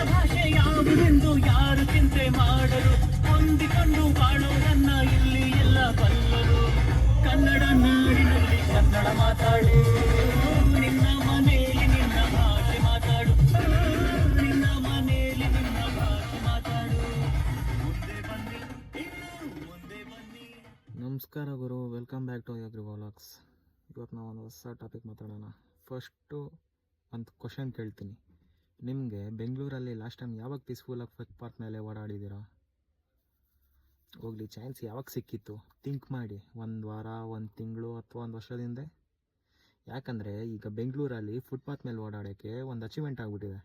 ಭಾಷೆ ಯಾವುದೆಂದು ಯಾರು ಚಿಂತೆ ಮಾಡರು, ಹೊಂದಿಕೊಂಡು ಬಾಳೋದನ್ನ ಇಲ್ಲಿ ಎಲ್ಲ ಬಲ್ಲರು. ಕನ್ನಡ ನಾಡಿನಲ್ಲಿ ಕನ್ನಡ ಮಾತಾಡು, ನಿನ್ನ ಮನೆಯಲ್ಲಿ ನಿನ್ನ ಭಾಷೆ ಮಾತಾಡು, ನಿನ್ನ ಮನೆಯಲ್ಲಿ ನಿನ್ನ ಭಾಷೆ ಮಾತಾಡು. ಮುಂದೆ ಬನ್ನಿ, ಇನ್ನು ಮುಂದೆ ಬನ್ನಿ. ನಮಸ್ಕಾರ ಗುರು, ವೆಲ್ಕಮ್ ಬ್ಯಾಕ್ ಟು ಯೋಗ್ರಿ ವ್ಲಾಗ್ಸ್. ಇವತ್ತು ನಾವು ಒಂದು ಹೊಸ ಟಾಪಿಕ್ ಮಾತಾಡೋಣ. ಫಸ್ಟು ಒಂದು ಕ್ವಶನ್ ಕೇಳ್ತೀನಿ. ನಿಮಗೆ ಬೆಂಗಳೂರಲ್ಲಿ ಲಾಸ್ಟ್ ಟೈಮ್ ಯಾವಾಗ ಪೀಸ್ಫುಲ್ಲಾಗಿ ಫುಟ್ಪಾತ್ ಮೇಲೆ ಓಡಾಡಿದ್ದೀರಾ? ಹೋಗಲಿ, ಚಾನ್ಸ್ ಯಾವಾಗ ಸಿಕ್ಕಿತ್ತು ಥಿಂಕ್ ಮಾಡಿ. ಒಂದು ವಾರ, ಒಂದು ತಿಂಗಳು ಅಥವಾ ಒಂದು ವರ್ಷದ ಹಿಂದೆ? ಯಾಕಂದರೆ ಈಗ ಬೆಂಗಳೂರಲ್ಲಿ ಫುಟ್ಪಾತ್ ಮೇಲೆ ಓಡಾಡೋಕ್ಕೆ ಒಂದು ಅಚೀವ್ಮೆಂಟ್ ಆಗಿಬಿಟ್ಟಿದೆ.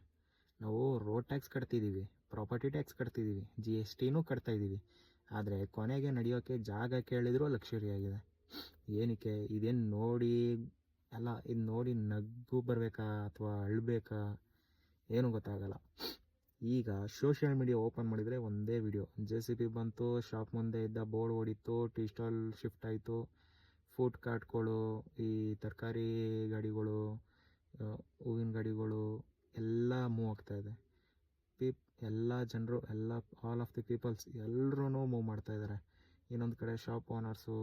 ನಾವು ರೋಡ್ ಟ್ಯಾಕ್ಸ್ ಕಟ್ತಿದ್ದೀವಿ, ಪ್ರಾಪರ್ಟಿ ಟ್ಯಾಕ್ಸ್ ಕಟ್ತಿದ್ದೀವಿ, GSTನೂ ಕಟ್ತಾಯಿದ್ದೀವಿ. ಆದರೆ ಕೊನೆಗೆ ನಡೆಯೋಕ್ಕೆ ಜಾಗ ಕೇಳಿದರೂ ಲಕ್ಷರಿ ಆಗಿದೆ. ಏನಕ್ಕೆ? ಇದೇನು ನೋಡಿ ಅಲ್ಲ, ಇದು ನೋಡಿ ನಗು ಬರಬೇಕಾ ಅಥವಾ ಅಳಬೇಕಾ ಏನೂ ಗೊತ್ತಾಗಲ್ಲ. ಈಗ ಸೋಷಿಯಲ್ ಮೀಡಿಯಾ ಓಪನ್ ಮಾಡಿದರೆ ಒಂದೇ ವಿಡಿಯೋ. JCB ಬಂತು, ಶಾಪ್ ಮುಂದೆ ಇದ್ದ ಬೋರ್ಡ್ ಹೊಡಿತು, ಟೀ ಸ್ಟಾಲ್ ಶಿಫ್ಟ್ ಆಯಿತು, ಫುಡ್ ಕಾರ್ಟ್ಗಳು, ಈ ತರಕಾರಿ ಗಾಡಿಗಳು, ಹೂವಿನ ಗಾಡಿಗಳು ಎಲ್ಲ ಮೂವ್ ಆಗ್ತಾಯಿದೆ. ಎಲ್ಲ ಜನರು, ಆಲ್ ಆಫ್ ದಿ ಪೀಪಲ್ಸ್ ಎಲ್ಲರೂ ಮೂವ್ ಮಾಡ್ತಾಯಿದ್ದಾರೆ. ಇನ್ನೊಂದು ಕಡೆ ಶಾಪ್ ಓನರ್ಸು,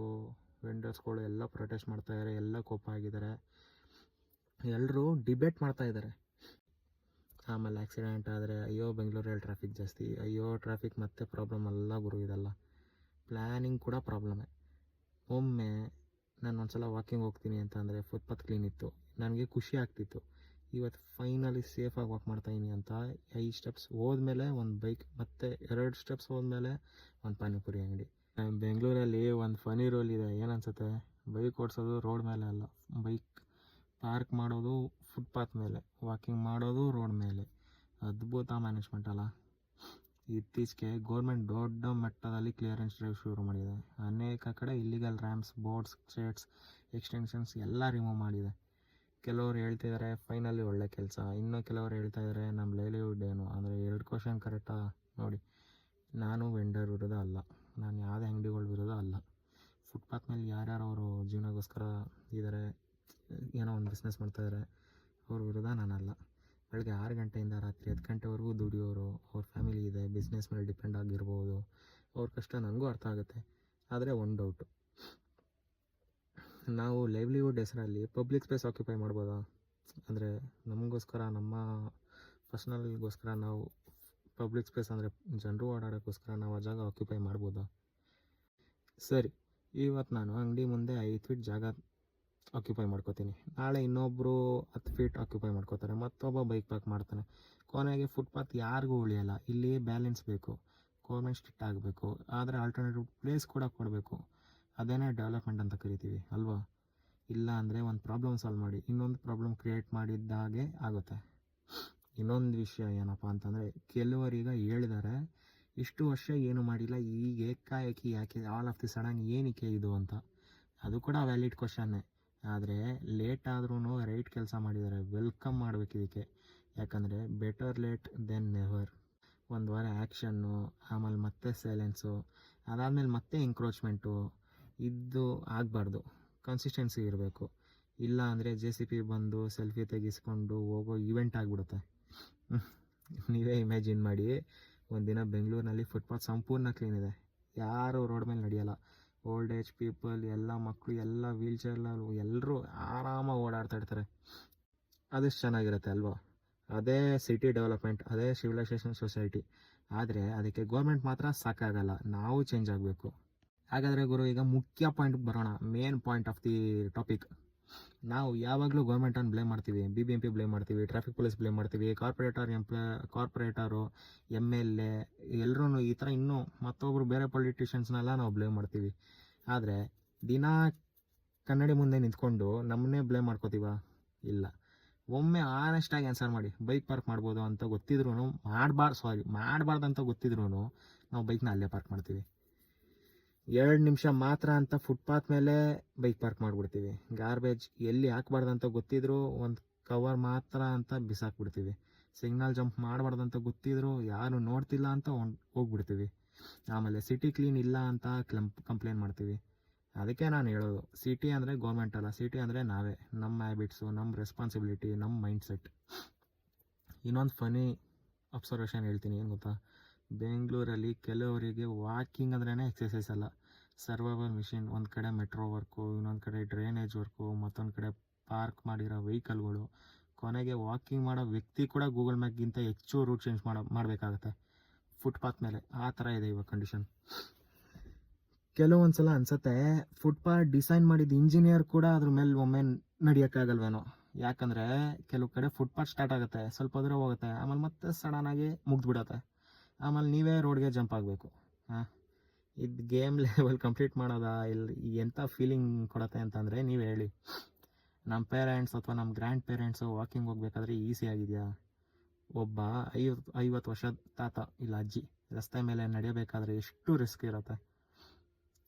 ವೆಂಡರ್ಸ್ಗಳು ಎಲ್ಲ ಪ್ರೊಟೆಸ್ಟ್ ಮಾಡ್ತಾಯಿದ್ದಾರೆ, ಎಲ್ಲ ಕೋಪ ಆಗಿದ್ದಾರೆ, ಎಲ್ಲರೂ ಡಿಬೇಟ್ ಮಾಡ್ತಾಯಿದ್ದಾರೆ. ಆಮೇಲೆ ಆಕ್ಸಿಡೆಂಟ್ ಆದರೆ ಅಯ್ಯೋ ಬೆಂಗಳೂರಲ್ಲಿ ಟ್ರಾಫಿಕ್ ಜಾಸ್ತಿ, ಅಯ್ಯೋ ಟ್ರಾಫಿಕ್ ಮತ್ತೆ ಪ್ರಾಬ್ಲಮ್ ಅಲ್ಲ ಗುರು, ಇದೆಲ್ಲ ಪ್ಲ್ಯಾನಿಂಗ್ ಕೂಡ ಪ್ರಾಬ್ಲಮ್ಮೇ. ಒಮ್ಮೆ ನಾನು ಒಂದ್ಸಲ ವಾಕಿಂಗ್ ಹೋಗ್ತೀನಿ ಅಂತ ಅಂದರೆ ಫುಟ್ಪಾತ್ ಕ್ಲೀನ್ ಇತ್ತು, ನನಗೆ ಖುಷಿ ಆಗ್ತಿತ್ತು. ಇವತ್ತು ಫೈನಲಿ ಸೇಫಾಗಿ ವಾಕ್ ಮಾಡ್ತಾಯಿದ್ದೀನಿ ಅಂತ 5 ಸ್ಟೆಪ್ಸ್ ಹೋದ್ಮೇಲೆ ಒಂದು ಬೈಕ್, ಮತ್ತು 2 ಸ್ಟೆಪ್ಸ್ ಹೋದ್ಮೇಲೆ ಒಂದು ಪಾನಿಪುರಿ ಅಂಗಡಿ. ಬೆಂಗಳೂರಲ್ಲಿ ಒಂದು ಫನಿ ರೂಲ್ ಇದೆ, ಏನನ್ಸುತ್ತೆ? ಬೈಕ್ ಓಡಿಸೋದು ರೋಡ್ ಮೇಲೆ ಅಲ್ಲ, ಬೈಕ್ ಪಾರ್ಕ್ ಮಾಡೋದು ಫುಟ್ಪಾತ್ ಮೇಲೆ, ವಾಕಿಂಗ್ ಮಾಡೋದು ರೋಡ್ ಮೇಲೆ. ಅದ್ಭುತ ಮ್ಯಾನೇಜ್ಮೆಂಟ್ ಅಲ್ಲ. ಇತ್ತೀಚೆಗೆ ಗೌರ್ಮೆಂಟ್ ದೊಡ್ಡ ಮಟ್ಟದಲ್ಲಿ ಕ್ಲಿಯರೆನ್ಸ್ ಡ್ರೈವ್ ಶುರು ಮಾಡಿದೆ. ಅನೇಕ ಕಡೆ ಇಲ್ಲಿಗಲ್ ರ್ಯಾಂಪ್ಸ್, ಬೋರ್ಡ್ಸ್, ಶೇಡ್ಸ್, ಎಕ್ಸ್ಟೆನ್ಷನ್ಸ್ ಎಲ್ಲ ರಿಮೂವ್ ಮಾಡಿದೆ. ಕೆಲವರು ಹೇಳ್ತಿದ್ದಾರೆ ಫೈನಲಿ ಒಳ್ಳೆ ಕೆಲಸ, ಇನ್ನು ಕೆಲವರು ಹೇಳ್ತಾ ಇದ್ದಾರೆ ನಮ್ಮ ಲೈವ್ಲಿಹುಡ್ ಏನು ಅಂದರೆ. 2 ಕ್ವಶನ್ ಕರೆಕ್ಟಾ ನೋಡಿ. ನಾನು ವೆಂಡರ್ ವಿರೋಧ ಅಲ್ಲ, ನಾನು ಯಾವುದೇ ಅಂಗಡಿಗಳ ವಿರೋಧ ಅಲ್ಲ. ಫುಟ್ಪಾತ್ ಮೇಲೆ ಯಾರ್ಯಾರು ಅವರು ಜೀವನಗೋಸ್ಕರ ಇದ್ದಾರೆ, ಏನೋ ಒಂದು ಬಿಸ್ನೆಸ್ ಮಾಡ್ತಾಯಿದ್ದಾರೆ, ಅವ್ರ ವಿರೋಧ ನಾನಲ್ಲ. ಬೆಳಗ್ಗೆ 6 ಗಂಟೆಯಿಂದ ರಾತ್ರಿ 10 ಗಂಟೆವರೆಗೂ ದುಡಿಯೋರು, ಅವ್ರ ಫ್ಯಾಮಿಲಿ ಇದೆ, ಬಿಸ್ನೆಸ್ ಮೇಲೆ ಡಿಪೆಂಡ್ ಆಗಿರ್ಬೋದು, ಅವ್ರ ಕಷ್ಟ ನನಗೂ ಅರ್ಥ ಆಗುತ್ತೆ. ಆದರೆ ಒಂದು ಡೌಟು, ನಾವು ಲೈವ್ಲಿಹುಡ್ ಹೆಸರಲ್ಲಿ ಪಬ್ಲಿಕ್ ಸ್ಪೇಸ್ ಆಕ್ಯುಪೈ ಮಾಡ್ಬೋದಾ? ಅಂದರೆ ನಮಗೋಸ್ಕರ, ನಮ್ಮ ಪರ್ಸ್ನಲ್ಗೋಸ್ಕರ ನಾವು ಪಬ್ಲಿಕ್ ಸ್ಪೇಸ್ ಅಂದರೆ ಜನರು ಓಡಾಡೋಕ್ಕೋಸ್ಕರ ನಾವು ಆ ಜಾಗ ಆಕ್ಯುಪೈ ಮಾಡ್ಬೋದಾ? ಸರಿ, ಇವತ್ತು ನಾನು ಅಂಗಡಿ ಮುಂದೆ 5 ಫೀಟ್ ಜಾಗ ಆಕ್ಯುಪೈ ಮಾಡ್ಕೋತೀನಿ, ನಾಳೆ ಇನ್ನೊಬ್ಬರು 10 ಫೀಟ್ ಆಕ್ಯುಪೈ ಮಾಡ್ಕೋತಾರೆ, ಮತ್ತೊಬ್ಬ ಬೈಕ್ ಪಾರ್ಕ್ ಮಾಡ್ತಾನೆ. ಕೊನೆಗೆ ಫುಟ್ಪಾತ್ ಯಾರಿಗೂ ಉಳಿಯಲ್ಲ. ಇಲ್ಲಿ ಬ್ಯಾಲೆನ್ಸ್ ಬೇಕು, ಗೌರ್ಮೆಂಟ್ ಸ್ಟ್ರಿಕ್ಟ್ ಆಗಬೇಕು, ಆದರೆ ಆಲ್ಟರ್ನೇಟಿವ್ ಪ್ಲೇಸ್ ಕೂಡ ಕೊಡಬೇಕು. ಅದೇನೇ ಡೆವಲಪ್ಮೆಂಟ್ ಅಂತ ಕರಿತೀವಿ ಅಲ್ವಾ? ಇಲ್ಲ ಅಂದರೆ ಒಂದು ಪ್ರಾಬ್ಲಮ್ ಸಾಲ್ವ್ ಮಾಡಿ ಇನ್ನೊಂದು ಪ್ರಾಬ್ಲಮ್ ಕ್ರಿಯೇಟ್ ಮಾಡಿದ್ದಾಗೆ ಆಗುತ್ತೆ. ಇನ್ನೊಂದು ವಿಷಯ ಏನಪ್ಪ ಅಂತಂದರೆ, ಕೆಲವರೀಗ ಹೇಳಿದ್ದಾರೆ ಇಷ್ಟು ವರ್ಷ ಏನು ಮಾಡಿಲ್ಲ, ಈಗ ಏಕಾಏಕಿ ಯಾಕೆ ಆಲ್ ಆಫ್ ದಿ ಸಡನ್ ಏನಕ್ಕೆ ಇದು ಅಂತ. ಅದು ಕೂಡ ವ್ಯಾಲಿಡ್ ಕ್ವಶನ್ನೇ. ಆದರೆ ಲೇಟ್ ಆದ್ರೂ ರೈಟ್ ಕೆಲಸ ಮಾಡಿದ್ದಾರೆ, ವೆಲ್ಕಮ್ ಮಾಡಬೇಕು ಇದಕ್ಕೆ. ಯಾಕಂದರೆ ಬೆಟರ್ ಲೇಟ್ ದೆನ್ ನೆವರ್. ಒಂದು ವಾರ ಆ್ಯಕ್ಷನ್ನು, ಆಮೇಲೆ ಮತ್ತೆ ಸೈಲೆನ್ಸು, ಅದಾದಮೇಲೆ ಮತ್ತೆ ಎಂಕ್ರೋಚ್ಮೆಂಟು, ಇದು ಆಗಬಾರ್ದು. ಕನ್ಸಿಸ್ಟೆನ್ಸಿ ಇರಬೇಕು. ಇಲ್ಲ ಅಂದರೆ JCB ಬಂದು ಸೆಲ್ಫಿ ತೆಗೆಸ್ಕೊಂಡು ಹೋಗೋ ಈವೆಂಟ್ ಆಗಿಬಿಡುತ್ತೆ. ನೀವೇ ಇಮ್ಯಾಜಿನ್ ಮಾಡಿ, ಒಂದಿನ ಬೆಂಗಳೂರಿನಲ್ಲಿ ಫುಟ್ಪಾತ್ ಸಂಪೂರ್ಣ ಕ್ಲೀನ್ ಇದೆ, ಯಾರು ರೋಡ್ ಮೇಲೆ ನಡೆಯಲ್ಲ, ಓಲ್ಡ್ ಏಜ್ ಪೀಪಲ್, ಎಲ್ಲ ಮಕ್ಕಳು, ಎಲ್ಲ ವೀಲ್ ಚೇರ್ನಲ್ಲಿ ಎಲ್ಲರೂ ಆರಾಮಾಗಿ ಓಡಾಡ್ತಾ ಇರ್ತಾರೆ. ಅದೆಷ್ಟು ಚೆನ್ನಾಗಿರುತ್ತೆ ಅಲ್ವಾ? ಅದೇ ಸಿಟಿ ಡೆವಲಪ್ಮೆಂಟ್, ಅದೇ ಸಿವಿಲೈಸೇಷನ್ ಸೊಸೈಟಿ. ಆದರೆ ಅದಕ್ಕೆ ಗೌರ್ಮೆಂಟ್ ಮಾತ್ರ ಸಾಕಾಗಲ್ಲ, ನಾವು ಚೇಂಜ್ ಆಗಬೇಕು. ಹಾಗಾದರೆ ಗುರು, ಈಗ ಮುಖ್ಯ ಪಾಯಿಂಟ್ಗೆ ಬರೋಣ, main point of the topic. ನಾವು ಯಾವಾಗಲೂ ಗೌರ್ಮೆಂಟನ್ನು ಬ್ಲೇಮ್ ಮಾಡ್ತೀವಿ, BBMP ಬ್ಲೇಮ್ ಮಾಡ್ತೀವಿ, ಟ್ರಾಫಿಕ್ ಪೊಲೀಸ್ ಬ್ಲೇಮ್ ಮಾಡ್ತೀವಿ, ಕಾರ್ಪೊರೇಟರು, MLA ಎಲ್ಲರೂ ಈ ಥರ, ಇನ್ನೂ ಮತ್ತೊಬ್ಬರು ಬೇರೆ ಪೊಲಿಟಿಷಿಯನ್ಸ್ನೆಲ್ಲ ನಾವು ಬ್ಲೇಮ್ ಮಾಡ್ತೀವಿ. ಆದರೆ ದಿನ ಕನ್ನಡಿ ಮುಂದೆ ನಿಂತ್ಕೊಂಡು ನಮ್ಮನ್ನೇ ಬ್ಲೇಮ್ ಮಾಡ್ಕೋತೀವ? ಇಲ್ಲ. ಒಮ್ಮೆ ಆನೆಸ್ಟಾಗಿ ಆನ್ಸರ್ ಮಾಡಿ. ಬೈಕ್ ಪಾರ್ಕ್ ಮಾಡ್ಬೋದು ಅಂತ ಗೊತ್ತಿದ್ರೂ ಮಾಡಬಾರ್ದು ಅಂತ ಗೊತ್ತಿದ್ರೂ ನಾವು ಬೈಕ್ನ ಅಲ್ಲೇ ಪಾರ್ಕ್ ಮಾಡ್ತೀವಿ. 2 ನಿಮಿಷ ಮಾತ್ರ ಅಂತ ಫುಟ್ಪಾತ್ ಮೇಲೆ ಬೈಕ್ ಪಾರ್ಕ್ ಮಾಡಿಬಿಡ್ತೀವಿ. ಗಾರ್ಬೇಜ್ ಎಲ್ಲಿ ಹಾಕ್ಬಾರ್ದು ಅಂತ ಗೊತ್ತಿದ್ರು ಒಂದು ಕವರ್ ಮಾತ್ರ ಅಂತ ಬಿಸಾಕ್ಬಿಡ್ತೀವಿ. ಸಿಗ್ನಲ್ ಜಂಪ್ ಮಾಡಬಾರ್ದು ಅಂತ ಗೊತ್ತಿದ್ರು ಯಾರು ನೋಡ್ತಿಲ್ಲ ಅಂತ ಹೋಗ್ಬಿಡ್ತೀವಿ. ಆಮೇಲೆ ಸಿಟಿ ಕ್ಲೀನ್ ಇಲ್ಲ ಅಂತ ಕಂಪ್ಲೇಂಟ್ ಮಾಡ್ತೀವಿ. ಅದಕ್ಕೆ ನಾನು ಹೇಳೋದು, ಸಿಟಿ ಅಂದರೆ ಗೌರ್ಮೆಂಟ್ ಅಲ್ಲ, ಸಿಟಿ ಅಂದರೆ ನಾವೇ, ನಮ್ಮ ಹ್ಯಾಬಿಟ್ಸು, ನಮ್ಮ ರೆಸ್ಪಾನ್ಸಿಬಿಲಿಟಿ, ನಮ್ಮ ಮೈಂಡ್ಸೆಟ್. ಇನ್ನೊಂದು ಫನಿ ಅಬ್ಸರ್ವೇಷನ್ ಹೇಳ್ತೀನಿ. ಏನು ಗೊತ್ತಾ, ಬೆಂಗಳೂರಲ್ಲಿ ಕೆಲವರಿಗೆ ವಾಕಿಂಗ್ ಅಂದ್ರೇ ಎಕ್ಸಸೈಸ್ ಅಲ್ಲ, ಸರ್ವೈವಲ್ ಮಿಷಿನ್. ಒಂದು ಕಡೆ ಮೆಟ್ರೋ ವರ್ಕು, ಇನ್ನೊಂದು ಕಡೆ ಡ್ರೈನೇಜ್ ವರ್ಕು, ಮತ್ತೊಂದು ಕಡೆ ಪಾರ್ಕ್ ಮಾಡಿರೋ ವೆಹಿಕಲ್ಗಳು. ಕೊನೆಗೆ ವಾಕಿಂಗ್ ಮಾಡೋ ವ್ಯಕ್ತಿ ಕೂಡ ಗೂಗಲ್ ಮ್ಯಾಪ್ಗಿಂತ ಹೆಚ್ಚು ರೂಟ್ ಚೇಂಜ್ ಮಾಡಬೇಕಾಗತ್ತೆ ಫುಟ್ಪಾತ್ ಮೇಲೆ. ಆ ಥರ ಇದೆ ಇವಾಗ ಕಂಡೀಷನ್. ಕೆಲವೊಂದು ಸಲ ಅನಿಸುತ್ತೆ ಫುಟ್ಪಾತ್ ಡಿಸೈನ್ ಮಾಡಿದ ಇಂಜಿನಿಯರ್ ಕೂಡ ಅದ್ರ ಮೇಲೆ ಒಮ್ಮೆ ನಡೆಯೋಕ್ಕಾಗಲ್ವೇನೋ. ಯಾಕಂದರೆ ಕೆಲವು ಕಡೆ ಫುಟ್ಪಾತ್ ಸ್ಟಾರ್ಟ್ ಆಗುತ್ತೆ, ಸ್ವಲ್ಪ ದೂರ ಹೋಗುತ್ತೆ, ಆಮೇಲೆ ಮತ್ತೆ ಸಡನ್ನಾಗಿ ಮುಗ್ದುಬಿಡತ್ತೆ. ಆಮೇಲೆ ನೀವೇ ರೋಡ್ಗೆ ಜಂಪ್ ಆಗಬೇಕು. ಹಾಂ, ಇದು ಗೇಮ್ ಲೆವೆಲ್ ಕಂಪ್ಲೀಟ್ ಮಾಡೋದಾ ಇಲ್ಲಿ ಎಂಥ ಫೀಲಿಂಗ್ ಕೊಡುತ್ತೆ ಅಂತಂದರೆ, ನೀವು ಹೇಳಿ. ನಮ್ಮ ಪೇರೆಂಟ್ಸ್ ಅಥವಾ ನಮ್ಮ ಗ್ರ್ಯಾಂಡ್ ಪೇರೆಂಟ್ಸು ವಾಕಿಂಗ್ ಹೋಗ್ಬೇಕಾದ್ರೆ ಈಸಿ ಆಗಿದೆಯಾ? ಒಬ್ಬ 50 ವರ್ಷದ ತಾತ ಇಲ್ಲ ಅಜ್ಜಿ ರಸ್ತೆ ಮೇಲೆ ನಡೆಯಬೇಕಾದ್ರೆ ಎಷ್ಟು ರಿಸ್ಕ್ ಇರುತ್ತೆ.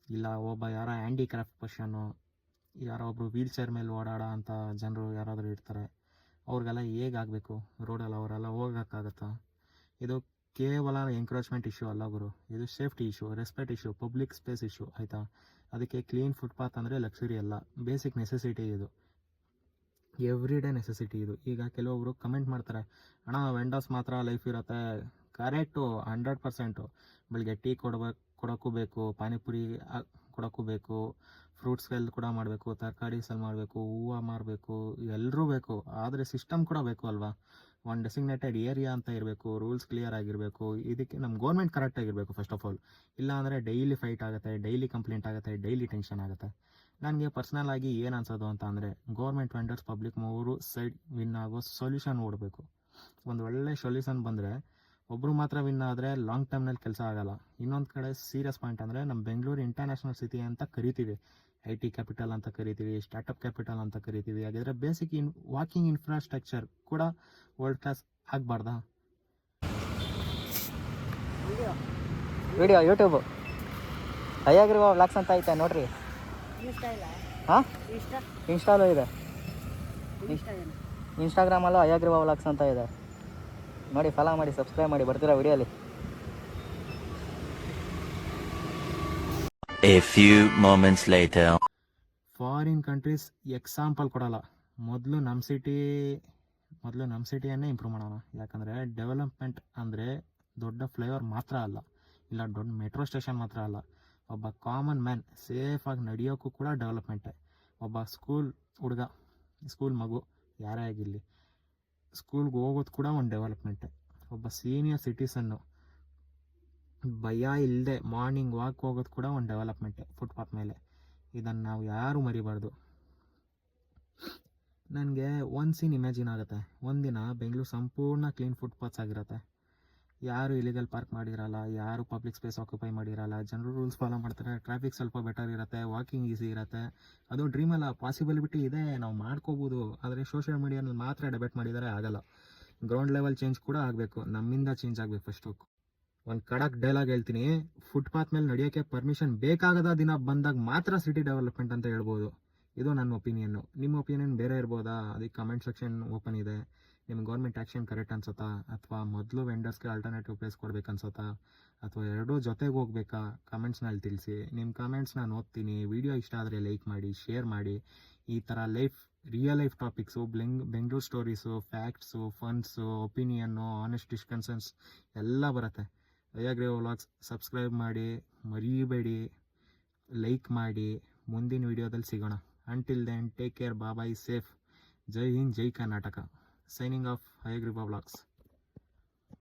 ಇಲ್ಲ ಒಬ್ಬ ಯಾರೋ ಹ್ಯಾಂಡಿಕ್ರಾಫ್ಟ್ ಪರ್ಸನ್ನು, ಯಾರೋ ಒಬ್ಬರು ವೀಲ್ ಚೇರ್ ಮೇಲೆ ಓಡಾಡೋ ಅಂಥ ಜನರು ಯಾರಾದರೂ ಇರ್ತಾರೆ, ಅವ್ರಿಗೆಲ್ಲ ಹೇಗಾಗಬೇಕು ರೋಡಲ್ಲಿ? ಅವರೆಲ್ಲ ಹೋಗೋಕ್ಕಾಗತ್ತಾ? ಇದು ಕೇವಲ ಎಂಕ್ರೋಚ್ಮೆಂಟ್ ಇಶ್ಯೂ ಅಲ್ಲ ಗುರು, ಇದು safety issue, respect issue, public space issue, ಆಯಿತಾ? ಅದಕ್ಕೆ ಕ್ಲೀನ್ ಫುಟ್ಪಾತ್ ಅಂದರೆ ಲಕ್ಸುರಿ ಅಲ್ಲ, ಬೇಸಿಕ್ ನೆಸೆಸಿಟಿ ಇದು, ಎವ್ರಿ ಡೇ ನೆಸೆಸಿಟಿ ಇದು. ಈಗ ಕೆಲವೊಬ್ರು ಕಮೆಂಟ್ ಮಾಡ್ತಾರೆ, ಅಣ್ಣ ವೆಂಡರ್ಸ್ ಮಾತ್ರ ಲೈಫ್ ಇರುತ್ತೆ. ಕರೆಕ್ಟು, 100%. ಬೆಳಿಗ್ಗೆ ಟೀ ಕೊಡೋಕ್ಕೂ ಬೇಕು, ಪಾನಿಪುರಿ ಕೊಡೋಕ್ಕೂ ಬೇಕು, ಫ್ರೂಟ್ಸ್ ಸೇಲ್ ಕೂಡ ಮಾಡಬೇಕು, ತರಕಾರಿ ಸೇಲ್ ಮಾಡಬೇಕು, ಹೂವು ಮಾರಬೇಕು, ಎಲ್ಲರೂ ಬೇಕು. ಆದರೆ ಸಿಸ್ಟಮ್ ಕೂಡ ಬೇಕು ಅಲ್ವಾ? ಒಂದು ಡೆಸಿಗ್ನೇಟೆಡ್ ಏರಿಯಾ ಅಂತ ಇರಬೇಕು, ರೂಲ್ಸ್ ಕ್ಲಿಯರ್ ಆಗಿರಬೇಕು. ಇದಕ್ಕೆ ನಮ್ಮ ಗೌರ್ಮೆಂಟ್ ಕರೆಕ್ಟಾಗಿರಬೇಕು ಫಸ್ಟ್ ಆಫ್ ಆಲ್. ಇಲ್ಲ ಅಂದರೆ ಡೈಲಿ ಫೈಟ್ ಆಗುತ್ತೆ, ಡೈಲಿ ಕಂಪ್ಲೇಂಟ್ ಆಗುತ್ತೆ, ಡೈಲಿ ಟೆನ್ಷನ್ ಆಗುತ್ತೆ. ನನಗೆ ಪರ್ಸ್ನಲ್ ಆಗಿ ಏನು ಅನ್ಸೋದು ಅಂತ ಅಂದರೆ, government vendors public 3 side win ಆಗೋ ಸೊಲ್ಯೂಷನ್ ಓಡಬೇಕು. ಒಂದು ಒಳ್ಳೆ ಸೊಲ್ಯೂಷನ್ ಬಂದರೆ ಒಬ್ಬರು ಮಾತ್ರ ವಿನ್ ಆದರೆ ಲಾಂಗ್ ಟರ್ಮ್ನಲ್ಲಿ ಕೆಲಸ ಆಗೋಲ್ಲ. ಇನ್ನೊಂದು ಕಡೆ ಸೀರಿಯಸ್ ಪಾಯಿಂಟ್ ಅಂದರೆ, ನಮ್ಮ ಬೆಂಗಳೂರು ಇಂಟರ್ನ್ಯಾಷನಲ್ ಸಿಟಿ ಅಂತ ಕರಿತೀವಿ, IT ಕ್ಯಾಪಿಟಲ್ ಅಂತ ಕರಿತೀವಿ, ಸ್ಟಾರ್ಟಪ್ ಕ್ಯಾಪಿಟಲ್ ಅಂತ ಕರಿತೀವಿ. ಹಾಗಿದ್ರೆ ಬೇಸಿಕ್ ವಾಕಿಂಗ್ ಇನ್ಫ್ರಾಸ್ಟ್ರಕ್ಚರ್ ಕೂಡ ವರ್ಲ್ಡ್ ಕ್ಲಾಸ್ ಆಗಬಾರ್ದಾ? ವಿಡಿಯೋ ಯೂಟ್ಯೂಬು ಅಯ್ಯಾಗಿರುವ ವ್ಲಾಗ್ಸ್ ಅಂತ ಐತೆ ನೋಡ್ರಿ. ಹಾಂ, ಇನ್ಸ್ಟಾಲೂ ಇದೆ, ಇನ್ಸ್ಟಾಗ್ರಾಮಲ್ಲೂ ಅಯ್ಯಾಗಿರುವ ವ್ಲಾಗ್ಸ್ ಅಂತ ಇದೆ ನೋಡಿ. ಫಾಲೋ ಮಾಡಿ, ಸಬ್ಸ್ಕ್ರೈಬ್ ಮಾಡಿ, ಬರ್ತೀರಾ ವಿಡಿಯೋಲಿ. A few moments later. Foreign countries example ಕೊಡಲ್ಲ, ಮೊದಲು ನಮ್ಮ ಸಿಟಿಯನ್ನೇ ಇಂಪ್ರೂವ್ ಮಾಡೋಣ. ಯಾಕಂದರೆ ಡೆವಲಪ್ಮೆಂಟ್ ಅಂದರೆ ದೊಡ್ಡ ಫ್ಲೈಓವರ್ ಮಾತ್ರ ಅಲ್ಲ, ಇಲ್ಲ ದೊಡ್ಡ ಮೆಟ್ರೋ ಸ್ಟೇಷನ್ ಮಾತ್ರ ಅಲ್ಲ. ಒಬ್ಬ ಕಾಮನ್ ಮ್ಯಾನ್ ಸೇಫಾಗಿ ನಡೆಯೋಕ್ಕೂ ಕೂಡ ಡೆವಲಪ್ಮೆಂಟೇ. ಒಬ್ಬ ಸ್ಕೂಲ್ ಮಗು ಯಾರೇ ಆಗಿರಲಿ, ಸ್ಕೂಲ್ಗೆ ಹೋಗೋದು ಕೂಡ ಒಂದು ಡೆವಲಪ್ಮೆಂಟೇ. ಒಬ್ಬ ಸೀನಿಯರ್ ಸಿಟಿಸನ್ನು ಭಯ ಇಲ್ಲದೆ ಮಾರ್ನಿಂಗ್ ವಾಕ್ ಹೋಗೋದು ಕೂಡ ಒಂದು ಡೆವಲಪ್ಮೆಂಟೇ ಫುಟ್ಪಾತ್ ಮೇಲೆ. ಇದನ್ನು ನಾವು ಯಾರೂ ಮರಿಬಾರ್ದು. ನನಗೆ ಒಂದು ಸೀನ್ ಇಮ್ಯಾಜಿನ್ ಆಗುತ್ತೆ, ಒಂದಿನ ಬೆಂಗಳೂರು ಸಂಪೂರ್ಣ ಕ್ಲೀನ್ ಫುಟ್ಪಾತ್ಸ್ ಆಗಿರುತ್ತೆ. ಯಾರು ಇಲಿಗಲ್ ಪಾರ್ಕ್ ಮಾಡಿರಲ್ಲ, ಯಾರು ಪಬ್ಲಿಕ್ ಸ್ಪೇಸ್ ಆಕ್ಯುಪೈ ಮಾಡಿರಲ್ಲ, ಜನರು ರೂಲ್ಸ್ ಫಾಲೋ ಮಾಡ್ತಾರೆ, ಟ್ರಾಫಿಕ್ ಸ್ವಲ್ಪ ಬೆಟರ್ ಇರುತ್ತೆ, ವಾಕಿಂಗ್ ಈಸಿ ಇರುತ್ತೆ. ಅದು ಡ್ರೀಮಲ್ಲ, ಪಾಸಿಬಿಲಿಟಿ ಇದೆ, ನಾವು ಮಾಡ್ಕೋಬೋದು. ಆದರೆ ಸೋಷಿಯಲ್ ಮೀಡಿಯಾನಲ್ಲಿ ಮಾತ್ರ ಡೆಬೇಟ್ ಮಾಡಿದರೆ ಆಗಲ್ಲ. ಗ್ರೌಂಡ್ ಲೆವೆಲ್ ಚೇಂಜ್ ಕೂಡ ಆಗಬೇಕು, ನಮ್ಮಿಂದ ಚೇಂಜ್ ಆಗಬೇಕು ಫಸ್ಟು. ಒಂದು ಖಡಕ್ ಡೈಲಾಗ್ ಹೇಳ್ತೀನಿ, ಫುಟ್ಪಾತ್ ಮೇಲೆ ನಡೆಯೋಕ್ಕೆ ಪರ್ಮಿಷನ್ ಬೇಕಾಗದ ದಿನ ಬಂದಾಗ ಮಾತ್ರ ಸಿಟಿ ಡೆವಲಪ್ಮೆಂಟ್ ಅಂತ ಹೇಳ್ಬೋದು. ಇದು ನನ್ನ ಒಪಿನಿಯನ್ನು. ನಿಮ್ಮ ಒಪಿನಿಯನ್ ಬೇರೆ ಇರ್ಬೋದಾ? ಅದಕ್ಕೆ ಕಮೆಂಟ್ ಸೆಕ್ಷನ್ ಓಪನ್ ಇದೆ. ನಿಮ್ಮ ಗೌರ್ಮೆಂಟ್ ಆ್ಯಕ್ಷನ್ ಕರೆಕ್ಟ್ ಅನ್ಸುತ್ತಾ, ಅಥವಾ ಮೊದಲು ವೆಂಡರ್ಸ್ಗೆ ಆಲ್ಟರ್ನೇಟಿವ್ ಪ್ಲೇಸ್ ಕೊಡ್ಬೇಕು ಅನ್ಸುತ್ತಾ, ಅಥವಾ ಎರಡೂ ಜೊತೆಗೆ ಹೋಗ್ಬೇಕಾ? ಕಮೆಂಟ್ಸ್ನಲ್ಲಿ ತಿಳಿಸಿ. ನಿಮ್ಮ ಕಮೆಂಟ್ಸ್ ನಾನು ಓದ್ತೀನಿ. ವಿಡಿಯೋ ಇಷ್ಟ ಆದರೆ ಲೈಕ್ ಮಾಡಿ, ಶೇರ್ ಮಾಡಿ. ಈ ಥರ real life topics, Bengaluru stories, facts, funs, opinion, honest discussions ಎಲ್ಲ ಬರುತ್ತೆ. ಅಯ್ಯಾಗಿರುವ ವ್ಲಾಗ್ಸ್ ಸಬ್ಸ್ಕ್ರೈಬ್ ಮಾಡಿ, ಮರೀಬೇಡಿ, ಲೈಕ್ ಮಾಡಿ. ಮುಂದಿನ ವಿಡಿಯೋದಲ್ಲಿ ಸಿಗೋಣ. Until then take care, bye, safe. ಜೈ ಹಿಂದ್, ಜೈ ಕರ್ನಾಟಕ. ಸೈನಿಂಗ್ ಆಫ್ ಅಯ್ಯಾಗಿರುವ ವ್ಲಾಗ್ಸ್.